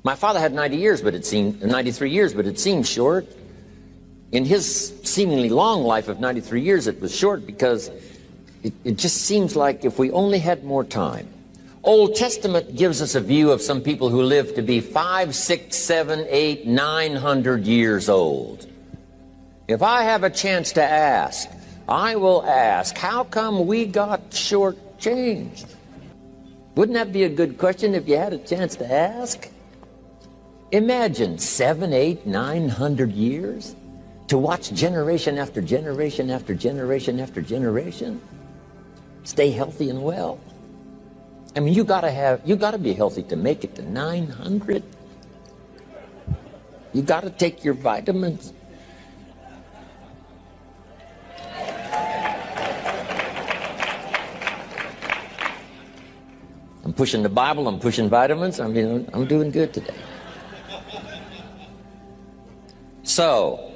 My father had 93 years, but it seemed short. In his seemingly long life of 93 years, it was short because it just seems like if we only had more time. Old Testament gives us a view of some people who live to be 500, 600, 700, 800, 900 years old. If I have a chance to ask, I will ask, how come we got shortchanged? Wouldn't that be a good question if you had a chance to ask? Imagine 700, 800, 900 years to watch generation after generation after generation after generation stay healthy and well. I mean, you gotta be healthy to make it to 900. You gotta take your vitamins. I'm pushing the Bible, I'm pushing vitamins. I'm doing good today. So,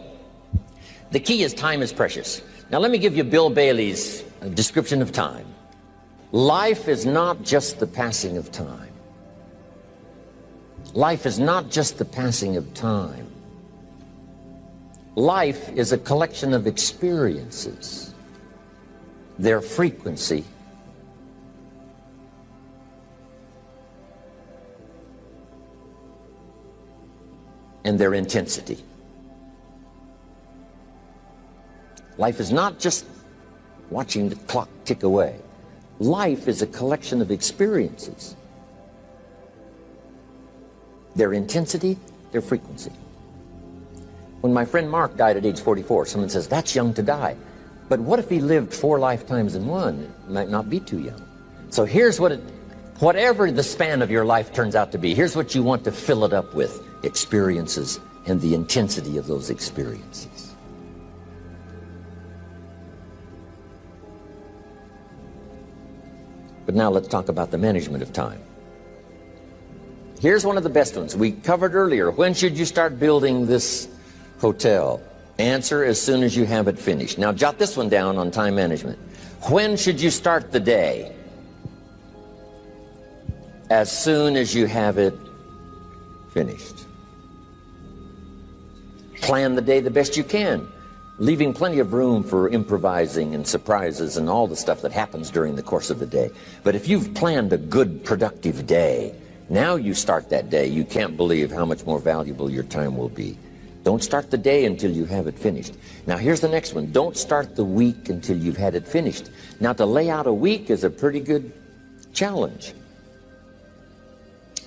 the key is time is precious. Now let me give you Bill Bailey's description of time. Life is not just the passing of time. Life is not just the passing of time. Life is a collection of experiences, their frequency, and their intensity. Life is not just watching the clock tick away. Life is a collection of experiences, their intensity, their frequency. When my friend Mark died at age 44, someone says, that's young to die. But what if he lived 4 lifetimes in one? It might not be too young. So here's whatever the span of your life turns out to be, here's what you want to fill it up with: experiences and the intensity of those experiences. But now let's talk about the management of time. Here's one of the best ones. We covered earlier, when should you start building this hotel? Answer, as soon as you have it finished. Now jot this one down on time management. When should you start the day? As soon as you have it finished. Plan the day the best you can, leaving plenty of room for improvising and surprises and all the stuff that happens during the course of the day. But if you've planned a good, productive day, now you start that day, you can't believe how much more valuable your time will be. Don't start the day until you have it finished. Now here's the next one. Don't start the week until you've had it finished. Now to lay out a week is a pretty good challenge.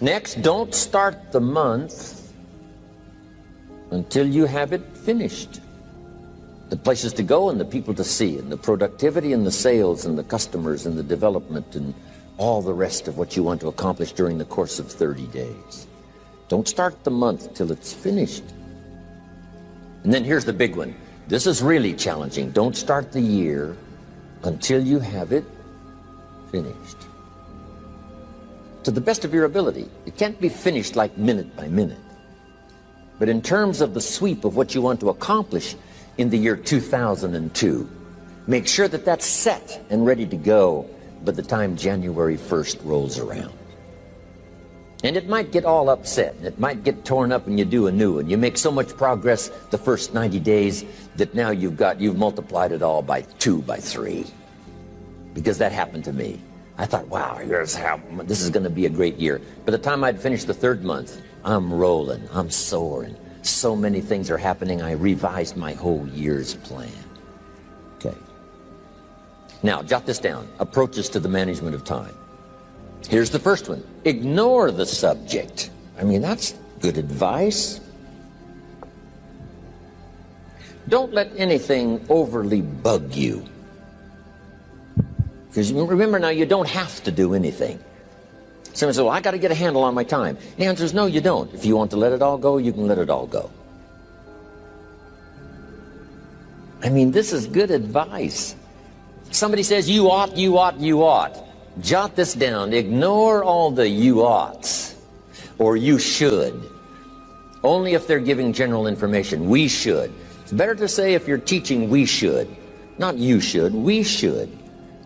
Next, don't start the month until you have it finished. The places to go and the people to see and the productivity and the sales and the customers and the development and all the rest of what you want to accomplish during the course of 30 days. Don't start the month till it's finished. And then here's the big one. This is really challenging. Don't start the year until you have it finished. To the best of your ability. It can't be finished like minute by minute. But in terms of the sweep of what you want to accomplish in the year 2002, make sure that that's set and ready to go by the time January 1st rolls around. And it might get all upset, and it might get torn up, and you do a new one. You make so much progress the first 90 days that now you've multiplied it all by 2, by 3. Because that happened to me. I thought, wow, this is going to be a great year. By the time I'd finished the 3rd month, I'm rolling, I'm soaring. So many things are happening, I revised my whole year's plan. Okay. Now, jot this down. Approaches to the management of time. Here's the first one. Ignore the subject. I mean, that's good advice. Don't let anything overly bug you. Because remember now, you don't have to do anything. Someone says, well, I got to get a handle on my time. The answer is no, you don't. If you want to let it all go, you can let it all go. I mean, this is good advice. Somebody says, you ought, you ought, you ought. Jot this down. Ignore all the you oughts or you should. Only if they're giving general information. We should. It's better to say if you're teaching, we should. Not you should, we should.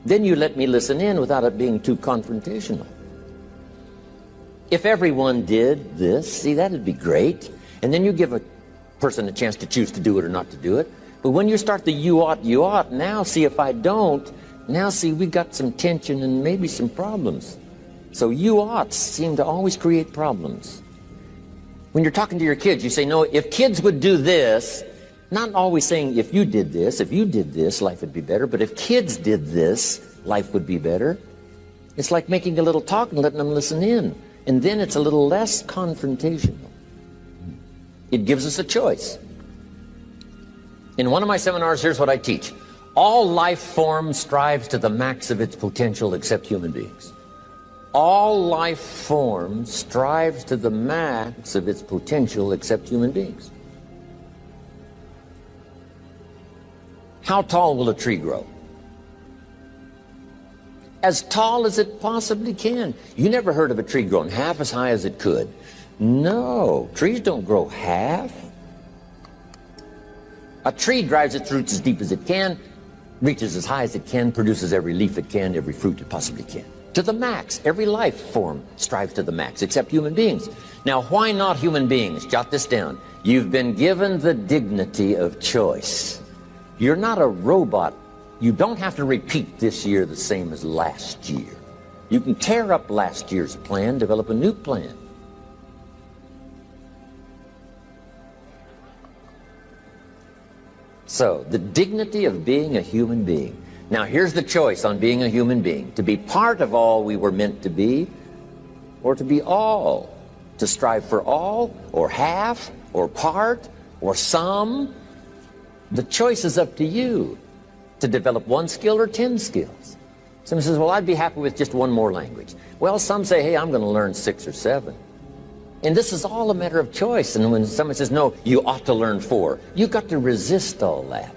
Then you let me listen in without it being too confrontational. If everyone did this, see, that'd be great. And then you give a person a chance to choose to do it or not to do it. But when you start the you ought, now see, if I don't, now see, we got some tension and maybe some problems. So you oughts seem to always create problems. When you're talking to your kids, you say, no, if kids would do this, not always saying if you did this, life would be better, but if kids did this, life would be better. It's like making a little talk and letting them listen in. And then it's a little less confrontational. It gives us a choice. In one of my seminars, here's what I teach. All life form strives to the max of its potential except human beings. All life form strives to the max of its potential except human beings. How tall will a tree grow? As tall as it possibly can. You never heard of a tree growing half as high as it could. No, trees don't grow half. A tree drives its roots as deep as it can, reaches as high as it can, produces every leaf it can, every fruit it possibly can. To the max. Every life form strives to the max, except human beings. Now, why not human beings? Jot this down. You've been given the dignity of choice. You're not a robot. You don't have to repeat this year the same as last year. You can tear up last year's plan, develop a new plan. So, the dignity of being a human being. Now, here's the choice on being a human being. To be part of all we were meant to be, or to be all. To strive for all, or half, or part, or some. The choice is up to you. To develop one skill or 10 skills. Someone says, well, I'd be happy with just one more language. Well, some say, hey, I'm going to learn 6 or 7. And this is all a matter of choice. And when someone says, no, you ought to learn 4, you've got to resist all that.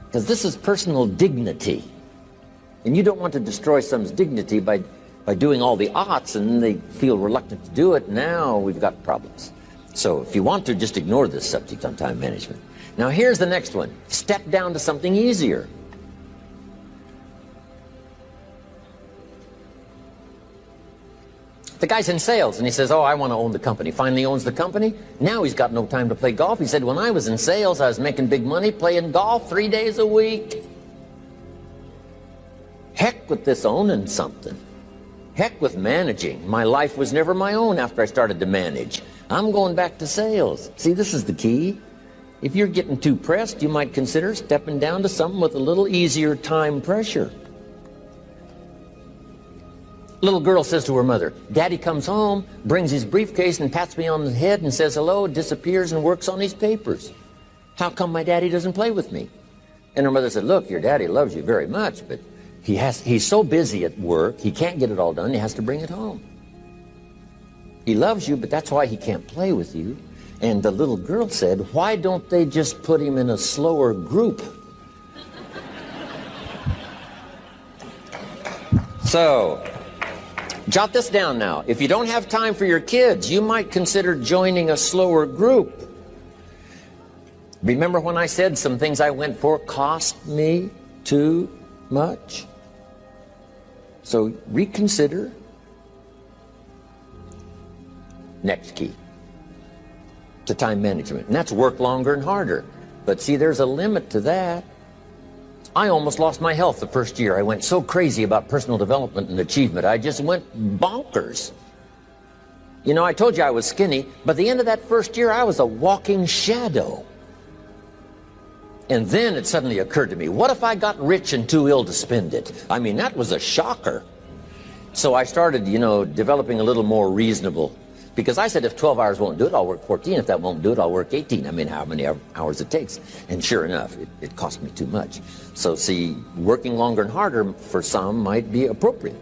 Because this is personal dignity. And you don't want to destroy someone's dignity by doing all the oughts, and they feel reluctant to do it. Now we've got problems. So if you want to, just ignore this subject on time management. Now here's the next one. Step down to something easier. The guy's in sales, and he says, oh, I want to own the company. Finally owns the company. Now he's got no time to play golf. He said, when I was in sales, I was making big money playing golf 3 days a week. Heck with this owning something. Heck with managing. My life was never my own after I started to manage. I'm going back to sales. See, this is the key. If you're getting too pressed, you might consider stepping down to something with a little easier time pressure. Little girl says to her mother, Daddy comes home, brings his briefcase and pats me on the head and says hello, disappears and works on his papers. How come my daddy doesn't play with me? And her mother said, look, your daddy loves you very much, but he's so busy at work, he can't get it all done, he has to bring it home. He loves you, but that's why he can't play with you. And the little girl said, why don't they just put him in a slower group? So, jot this down now. If you don't have time for your kids, you might consider joining a slower group. Remember when I said some things I went for cost me too much? So reconsider. Next key to time management, and that's work longer and harder. But see, there's a limit to that. I almost lost my health the first year. I went so crazy about personal development and achievement. I just went bonkers. You know, I told you I was skinny, but at the end of that first year, I was a walking shadow. And then it suddenly occurred to me, what if I got rich and too ill to spend it? I mean, that was a shocker. So I started, you know, developing a little more reasonable. Because I said, if 12 hours won't do it, I'll work 14. If that won't do it, I'll work 18. I mean, how many hours it takes. And sure enough, it cost me too much. So see, working longer and harder for some might be appropriate.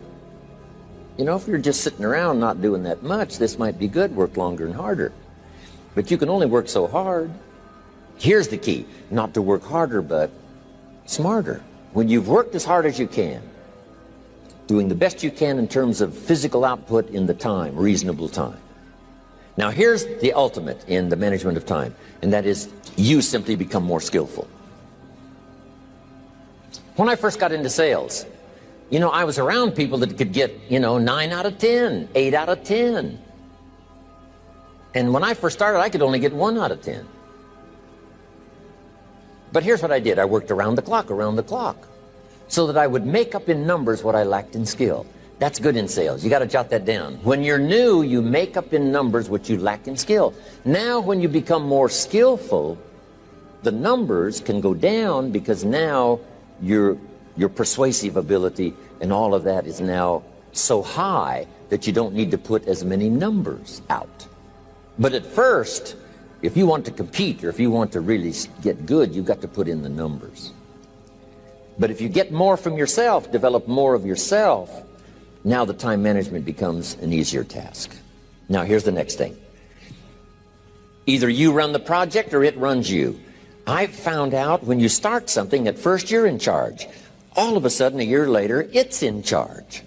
You know, if you're just sitting around not doing that much, this might be good, work longer and harder. But you can only work so hard. Here's the key, not to work harder, but smarter. When you've worked as hard as you can, doing the best you can in terms of physical output in the time, reasonable time. Now here's the ultimate in the management of time, and that is you simply become more skillful. When I first got into sales, You know, I was around people that could get, 9 out of 10, 8 out of 10. And when I first started, I could only get 1 out of 10. But here's what I did. I worked around the clock, so that I would make up in numbers what I lacked in skill. That's good in sales. You got to jot that down. When you're new, you make up in numbers what you lack in skill. Now, when you become more skillful, the numbers can go down because now your persuasive ability and all of that is now so high that you don't need to put as many numbers out. But at first, if you want to compete or if you want to really get good, you've got to put in the numbers. But if you get more from yourself, develop more of yourself, now the time management becomes an easier task. Now here's the next thing. Either you run the project or it runs you. I've found out when you start something, at first you're in charge. All of a sudden, a year later, it's in charge.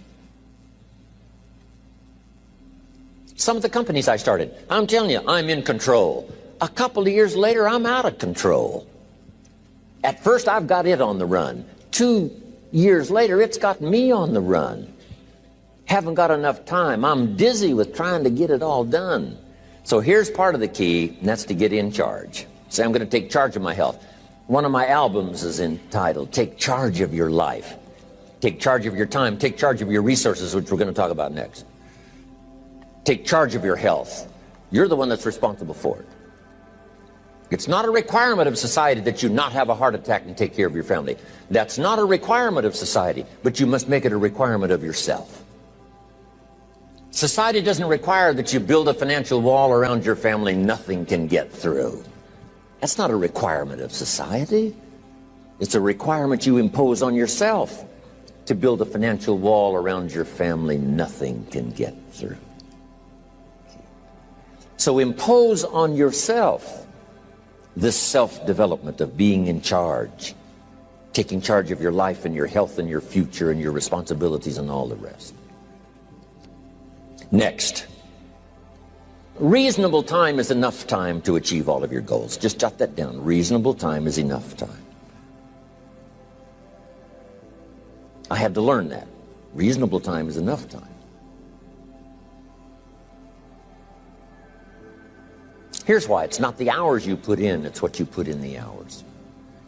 Some of the companies I started, I'm telling you, I'm in control. A couple of years later, I'm out of control. At first, I've got it on the run. 2 years later, it's got me on the run. Haven't got enough time. I'm dizzy with trying to get it all done. So here's part of the key, and that's to get in charge. Say, I'm going to take charge of my health. One of my albums is entitled, Take Charge of Your Life. Take charge of your time. Take charge of your resources, which we're going to talk about next. Take charge of your health. You're the one that's responsible for it. It's not a requirement of society that you not have a heart attack and take care of your family. That's not a requirement of society, but you must make it a requirement of yourself. Society doesn't require that you build a financial wall around your family nothing can get through. That's not a requirement of society. It's a requirement you impose on yourself to build a financial wall around your family nothing can get through. So impose on yourself this self-development of being in charge, taking charge of your life and your health and your future and your responsibilities and all the rest. Next, reasonable time is enough time to achieve all of your goals. Just jot that down. Reasonable time is enough time. I had to learn that. Reasonable time is enough time. Here's why. It's not the hours you put in, it's what you put in the hours.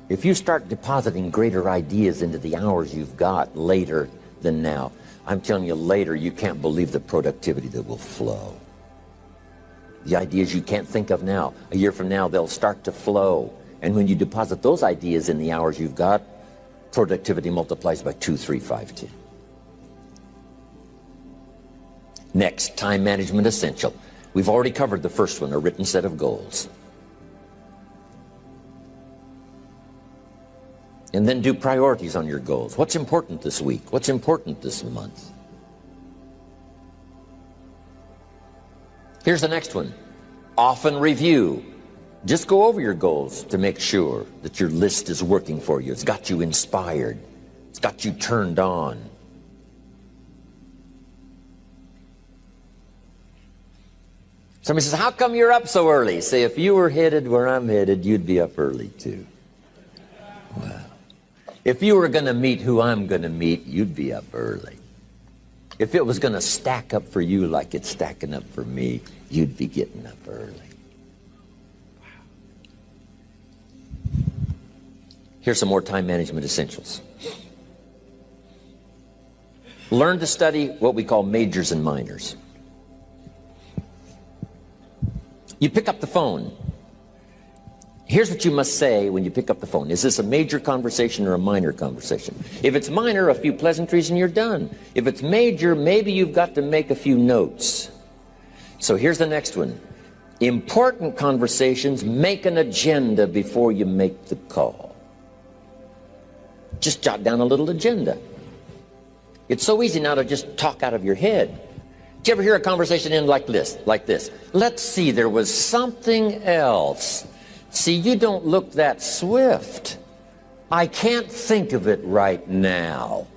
If you start depositing greater ideas into the hours you've got later than now, I'm telling you, later you can't believe the productivity that will flow. The ideas you can't think of now, a year from now, they'll start to flow. And when you deposit those ideas in the hours you've got, productivity multiplies by 2, 3, 5, 10. Next, time management essential. We've already covered the first one, a written set of goals. And then do priorities on your goals. What's important this week? What's important this month? Here's the next one. Often review. Just go over your goals to make sure that your list is working for you. It's got you inspired. It's got you turned on. Somebody says, how come you're up so early? Say, if you were headed where I'm headed, you'd be up early too. Wow. If you were going to meet who I'm going to meet, you'd be up early. If it was going to stack up for you like it's stacking up for me, you'd be getting up early. Wow. Here's some more time management essentials. Learn to study what we call majors and minors. You pick up the phone. Here's what you must say when you pick up the phone. Is this a major conversation or a minor conversation? If it's minor, a few pleasantries and you're done. If it's major, maybe you've got to make a few notes. So here's the next one. Important conversations, make an agenda before you make the call. Just jot down a little agenda. It's so easy now to just talk out of your head. Did you ever hear a conversation end like this? Let's see, there was something else. See, you don't look that swift. I can't think of it right now.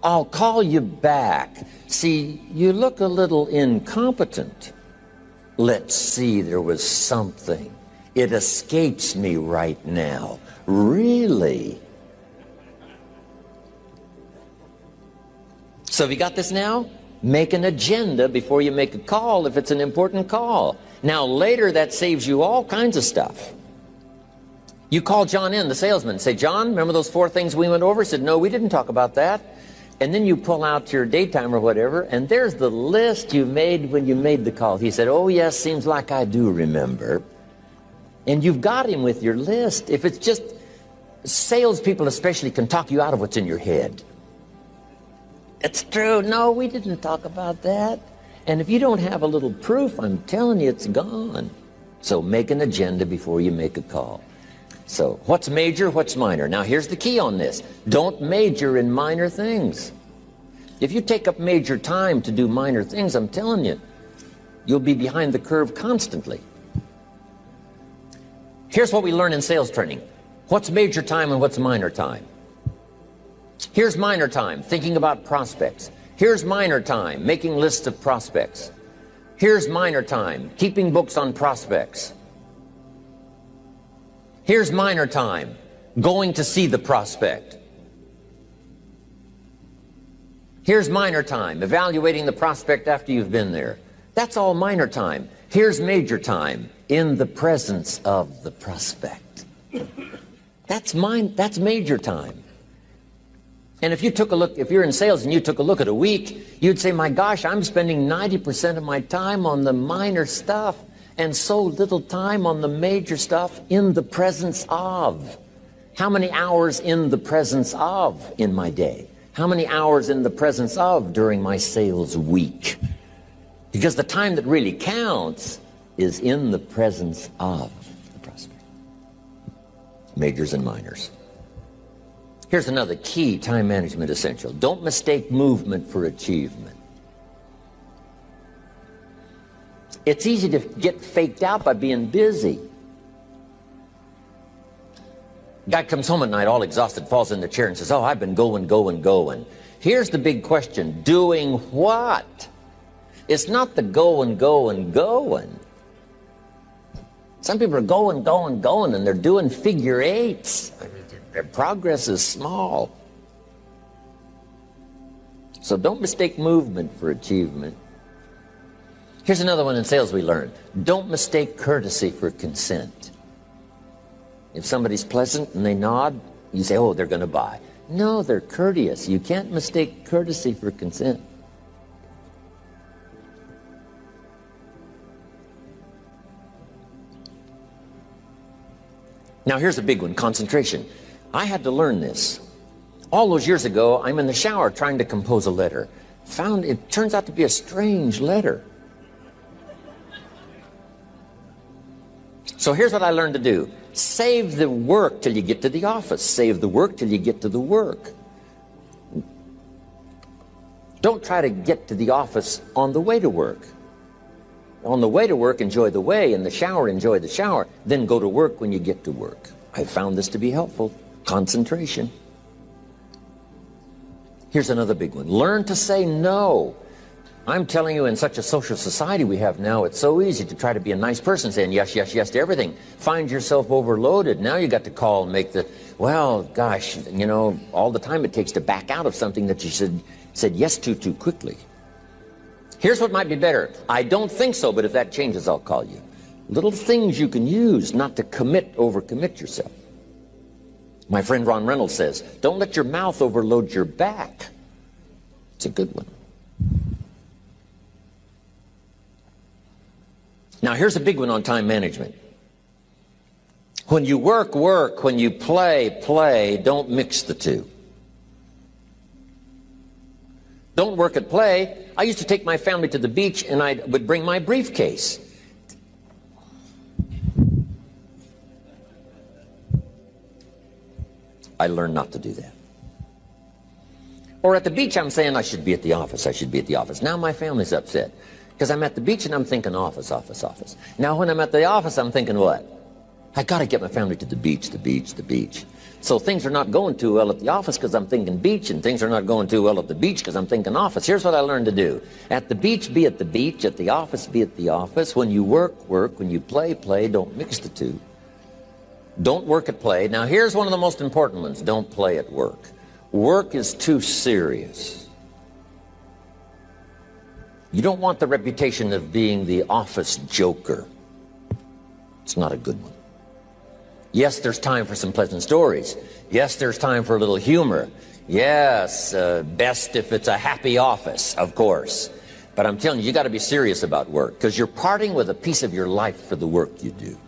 I'll call you back. See, you look a little incompetent. Let's see, there was something. It escapes me right now. Really? So have you got this now? Make an agenda before you make a call if it's an important call. Now later that saves you all kinds of stuff. You call John in, the salesman, and say, John, remember those 4 things we went over? He said, no, we didn't talk about that. And then you pull out your daytime or whatever, and there's the list you made when you made the call. He said, oh yes, seems like I do remember. And you've got him with your list. If it's just, salespeople especially can talk you out of what's in your head. It's true. No, we didn't talk about that. And if you don't have a little proof, I'm telling you, it's gone. So make an agenda before you make a call. So what's major, what's minor? Now here's the key on this. Don't major in minor things. If you take up major time to do minor things, I'm telling you, you'll be behind the curve constantly. Here's what we learn in sales training. What's major time and what's minor time? Here's minor time, thinking about prospects. Here's minor time, making lists of prospects. Here's minor time, keeping books on prospects. Here's minor time, going to see the prospect. Here's minor time, evaluating the prospect after you've been there. That's all minor time. Here's major time, in the presence of the prospect. That's major time. And if you took a look, if you're in sales and you took a look at a week, you'd say, my gosh, I'm spending 90% of my time on the minor stuff and so little time on the major stuff in the presence of. How many hours in the presence of in my day? How many hours in the presence of during my sales week? Because the time that really counts is in the presence of the prospect. Majors and minors. Here's another key time management essential. Don't mistake movement for achievement. It's easy to get faked out by being busy. Guy comes home at night all exhausted, falls in the chair and says, oh, I've been going. Here's the big question. Doing what? It's not the going. Some people are going, and they're doing figure eights. Their progress is small. So don't mistake movement for achievement. Here's another one in sales we learned. Don't mistake courtesy for consent. If somebody's pleasant and they nod, you say, oh, they're going to buy. No, they're courteous. You can't mistake courtesy for consent. Now here's a big one, concentration. I had to learn this. All those years ago, I'm in the shower trying to compose a letter. Found it turns out to be a strange letter. So here's what I learned to do. Save the work till you get to the office. Save the work till you get to the work. Don't try to get to the office on the way to work. On the way to work, enjoy the way. In the shower, enjoy the shower. Then go to work when you get to work. I found this to be helpful. Concentration. Here's another big one. Learn to say no. I'm telling you, in such a social society we have now, it's so easy to try to be a nice person, saying yes, yes, yes to everything. Find yourself overloaded. Now you got to call and make the, well, gosh, you know, all the time it takes to back out of something that you said yes to too quickly. Here's what might be better. I don't think so, but if that changes, I'll call you. Little things you can use not to overcommit yourself. My friend Ron Reynolds says, don't let your mouth overload your back. It's a good one. Now here's a big one on time management. When you work, work. When you play, play. Don't mix the two. Don't work at play. I used to take my family to the beach and I would bring my briefcase. I learned not to do that. Or at the beach, I'm saying I should be at the office. I should be at the office. Now my family's upset because I'm at the beach and I'm thinking office, office, office. Now when I'm at the office, I'm thinking what? I got to get my family to the beach, the beach, the beach. So things are not going too well at the office because I'm thinking beach, and things are not going too well at the beach because I'm thinking office. Here's what I learned to do. At the beach, be at the beach. At the office, be at the office. When you work, work. When you play, play. Don't mix the two. Don't work at play. Now here's one of the most important ones. Don't play at work. Work is too serious. You don't want the reputation of being the office joker. It's not a good one. Yes, there's time for some pleasant stories. Yes, there's time for a little humor. Yes, best if it's a happy office, of course. But I'm telling you, you got to be serious about work, because you're parting with a piece of your life for the work you do.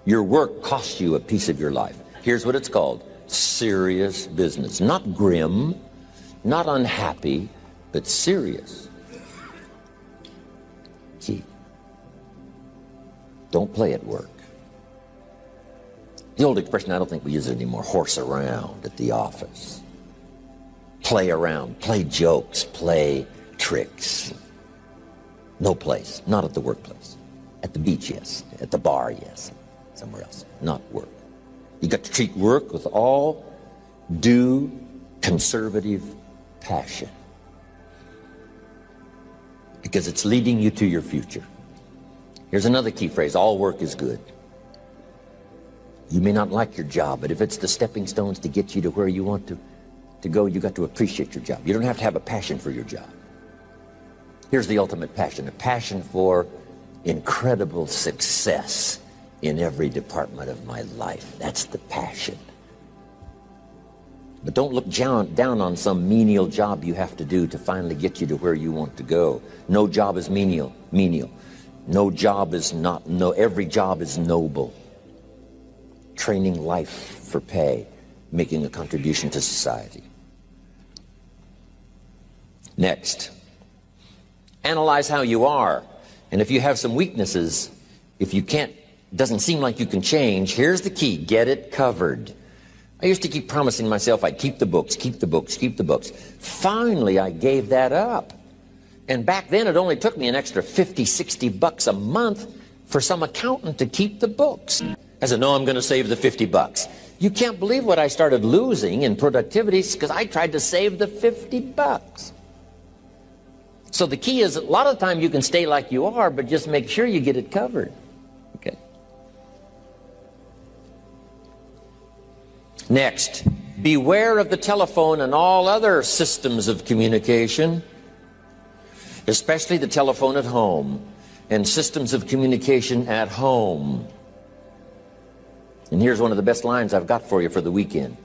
Your work costs you a piece of your life. Here's what it's called: serious business. Not grim, not unhappy, but serious. Key. Don't play at work. The old expression, I don't think we use it anymore, horse around at the office. Play around, play jokes, play tricks. No place, not at the workplace. At the beach, yes. At the bar, yes. Somewhere else, not work. You got to treat work with all due conservative passion, because it's leading you to your future. Here's another key phrase: all work is good. You may not like your job, but if it's the stepping stones to get you to where you want to go, you got to appreciate your job. You don't have to have a passion for your job. Here's the ultimate passion: a passion for incredible success in every department of my life. That's the passion. But don't look down on some menial job you have to do to finally get you to where you want to go. No job is menial. No job is not, every job is noble. Training life for pay, making a contribution to society. Next, analyze how you are. And if you have some weaknesses, if you can't, doesn't seem like you can change, here's the key: get it covered. I used to keep promising myself I'd keep the books, keep the books, keep the books. Finally, I gave that up. And back then, it only took me an extra $50, $60 a month for some accountant to keep the books. I said, no, I'm going to save the $50. You can't believe what I started losing in productivity because I tried to save the $50. So the key is, a lot of the time you can stay like you are, but just make sure you get it covered. Okay. Next, beware of the telephone and all other systems of communication, especially the telephone at home and systems of communication at home. And here's one of the best lines I've got for you for the weekend: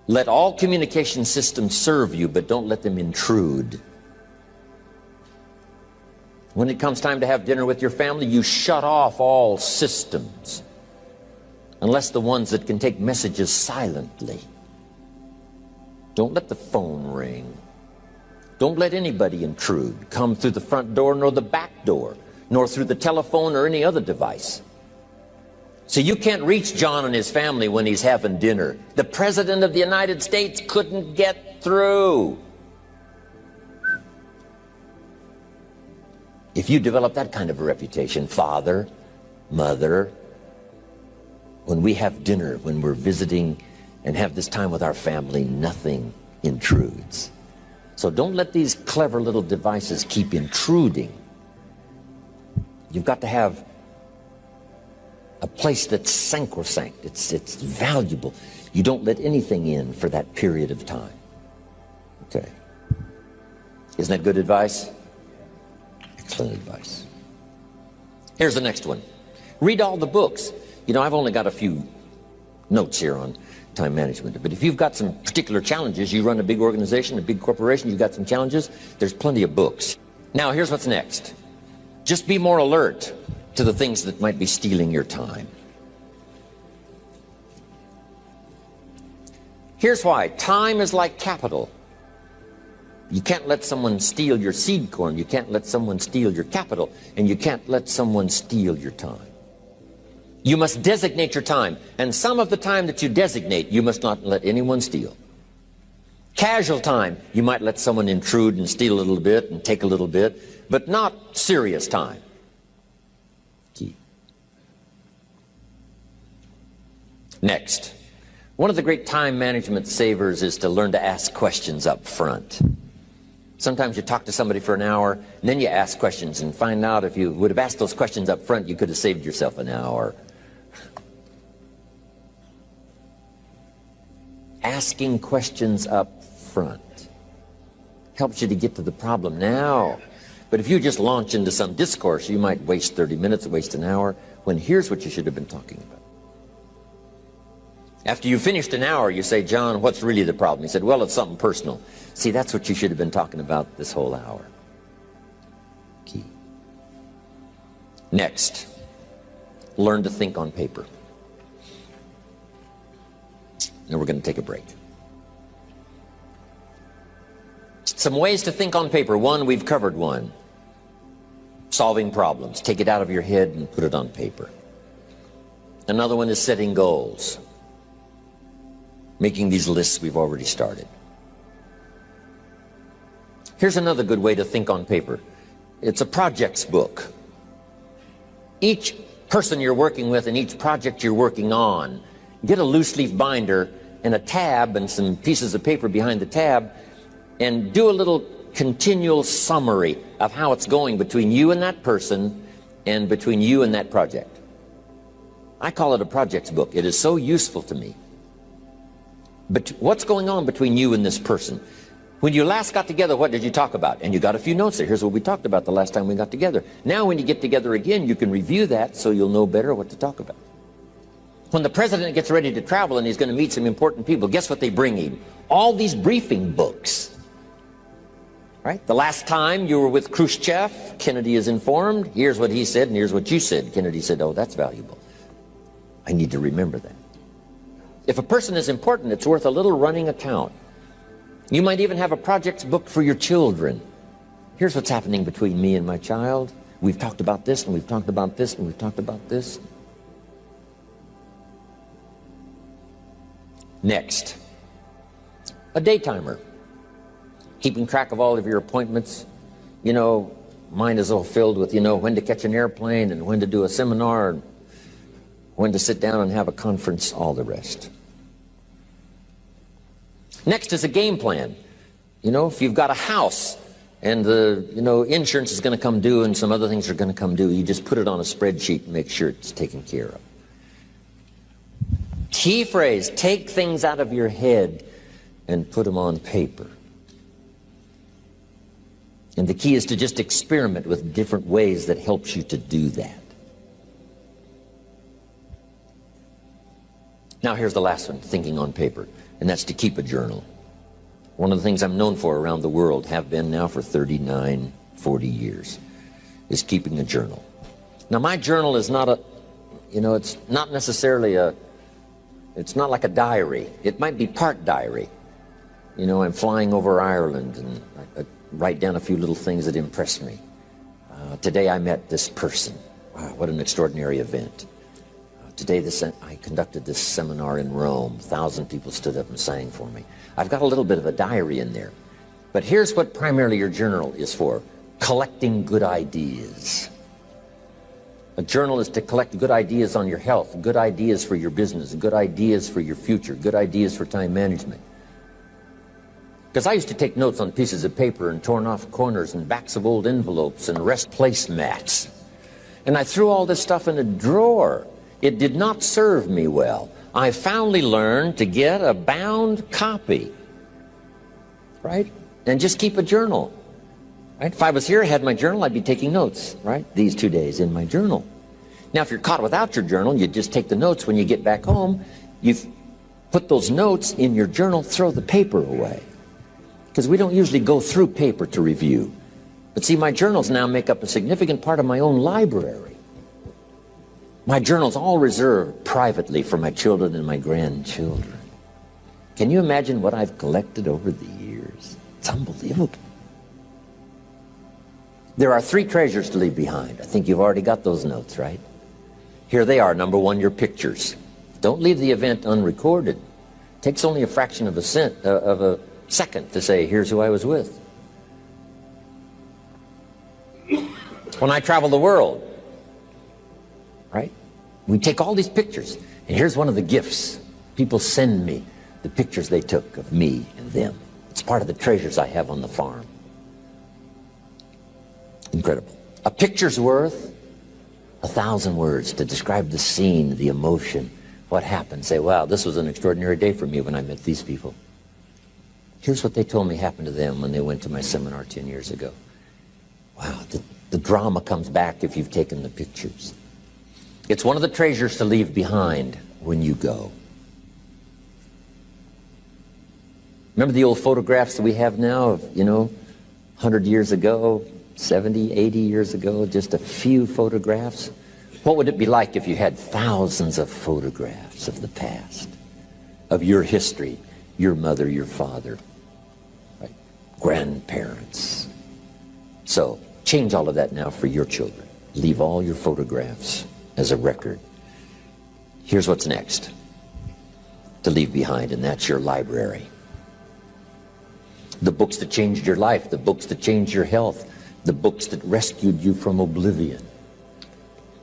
let all communication systems serve you, but don't let them intrude. When it comes time to have dinner with your family, you shut off all systems, unless the ones that can take messages silently. Don't let the phone ring. Don't let anybody intrude, come through the front door nor the back door, nor through the telephone or any other device. So you can't reach John and his family when he's having dinner. The President of the United States couldn't get through. If you develop that kind of a reputation, father, mother, when we have dinner, when we're visiting and have this time with our family, nothing intrudes. So don't let these clever little devices keep intruding. You've got to have a place that's sacrosanct. It's valuable. You don't let anything in for that period of time. Okay. Isn't that good advice? Excellent advice. Here's the next one. Read all the books. You know, I've only got a few notes here on time management, but if you've got some particular challenges, you run a big organization, a big corporation, you've got some challenges, there's plenty of books. Now, here's what's next. Just be more alert to the things that might be stealing your time. Here's why. Time is like capital. You can't let someone steal your seed corn. You can't let someone steal your capital. And you can't let someone steal your time. You must designate your time. And some of the time that you designate, you must not let anyone steal. Casual time, you might let someone intrude and steal a little bit and take a little bit, but not serious time. Key. Next, one of the great time management savers is to learn to ask questions up front. Sometimes you talk to somebody for an hour, and then you ask questions and find out if you would have asked those questions up front, you could have saved yourself an hour. Asking questions up front helps you to get to the problem now. But if you just launch into some discourse, you might waste 30 minutes, waste an hour, when here's what you should have been talking about. After you finished an hour, you say, John, what's really the problem? He said, well, it's something personal. See, that's what you should have been talking about this whole hour. Key. Next, learn to think on paper. Now we're going to take a break. Some ways to think on paper. One, we've covered one. Solving problems. Take it out of your head and put it on paper. Another one is setting goals. Making these lists we've already started. Here's another good way to think on paper. It's a projects book. Each person you're working with and each project you're working on, get a loose leaf binder and a tab and some pieces of paper behind the tab and do a little continual summary of how it's going between you and that person and between you and that project. I call it a projects book. It is so useful to me. But what's going on between you and this person? When you last got together, what did you talk about? And you got a few notes there. Here's what we talked about the last time we got together. Now when you get together again, you can review that so you'll know better what to talk about. When the president gets ready to travel and he's going to meet some important people, guess what they bring him? All these briefing books. Right? The last time you were with Khrushchev, Kennedy is informed. Here's what he said and here's what you said. Kennedy said, oh, that's valuable. I need to remember that. If a person is important, it's worth a little running account. You might even have a projects book for your children. Here's what's happening between me and my child. We've talked about this, and we've talked about this, and we've talked about this. Next, a day timer. Keeping track of all of your appointments. You know, mine is all filled with, when to catch an airplane and when to do a seminar and when to sit down and have a conference, all the rest. Next is a game plan. If you've got a house and the, insurance is going to come due and some other things are going to come due, you just put it on a spreadsheet and make sure it's taken care of. Key phrase, take things out of your head and put them on paper. And the key is to just experiment with different ways that helps you to do that. Now here's the last one, thinking on paper, and that's to keep a journal. One of the things I'm known for around the world, have been now for 39, 40 years, is keeping a journal. Now my journal is not it's not necessarily it's not like a diary. It might be part diary. I'm flying over Ireland and I write down a few little things that impress me. Today I met this person. Wow, what an extraordinary event. Today I conducted this seminar in Rome. 1,000 people stood up and sang for me. I've got a little bit of a diary in there. But here's what primarily your journal is for. Collecting good ideas. A journal is to collect good ideas on your health, good ideas for your business, good ideas for your future, good ideas for time management. Because I used to take notes on pieces of paper and torn off corners and backs of old envelopes and rest placemats. And I threw all this stuff in a drawer. It did not serve me well. I finally learned to get a bound copy, right? And just keep a journal, right? If I was here, I had my journal, I'd be taking notes, right? These 2 days in my journal. Now, if you're caught without your journal, you just take the notes when you get back home. You put those notes in your journal, throw the paper away. Because we don't usually go through paper to review. But see, my journals now make up a significant part of my own library. My journal's all reserved privately for my children and my grandchildren. Can you imagine what I've collected over the years? It's unbelievable. There are 3 treasures to leave behind. I think you've already got those notes, right? Here they are. Number 1, your pictures. Don't leave the event unrecorded. It takes only a fraction of a second to say, here's who I was with. When I travel the world, right? We take all these pictures, and here's one of the gifts. People send me the pictures they took of me and them. It's part of the treasures I have on the farm. Incredible. A picture's worth 1,000 words to describe the scene, the emotion, what happened. Say, wow, this was an extraordinary day for me when I met these people. Here's what they told me happened to them when they went to my seminar 10 years ago. Wow. Wow, the drama comes back if you've taken the pictures. It's one of the treasures to leave behind when you go. Remember the old photographs that we have now of, 100 years ago, 70, 80 years ago, just a few photographs? What would it be like if you had thousands of photographs of the past, of your history, your mother, your father, right? Grandparents? So change all of that now for your children. Leave all your photographs as a record. Here's what's next to leave behind, and that's your library. The books that changed your life, the books that changed your health, the books that rescued you from oblivion,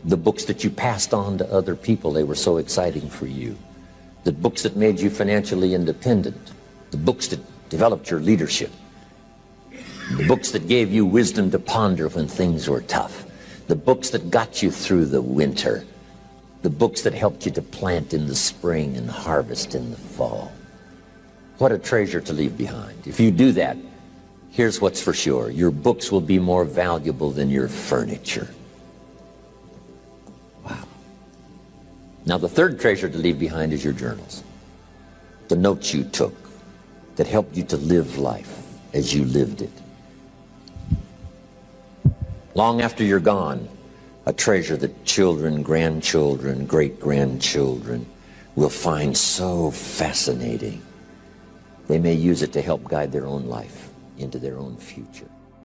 the books that you passed on to other people, they were so exciting for you, the books that made you financially independent, the books that developed your leadership, the books that gave you wisdom to ponder when things were tough, the books that got you through the winter, the books that helped you to plant in the spring and harvest in the fall. What a treasure to leave behind. If you do that, here's what's for sure. Your books will be more valuable than your furniture. Wow. Now the third treasure to leave behind is your journals. The notes you took that helped you to live life as you lived it. Long after you're gone, a treasure that children, grandchildren, great-grandchildren will find so fascinating. They may use it to help guide their own life into their own future.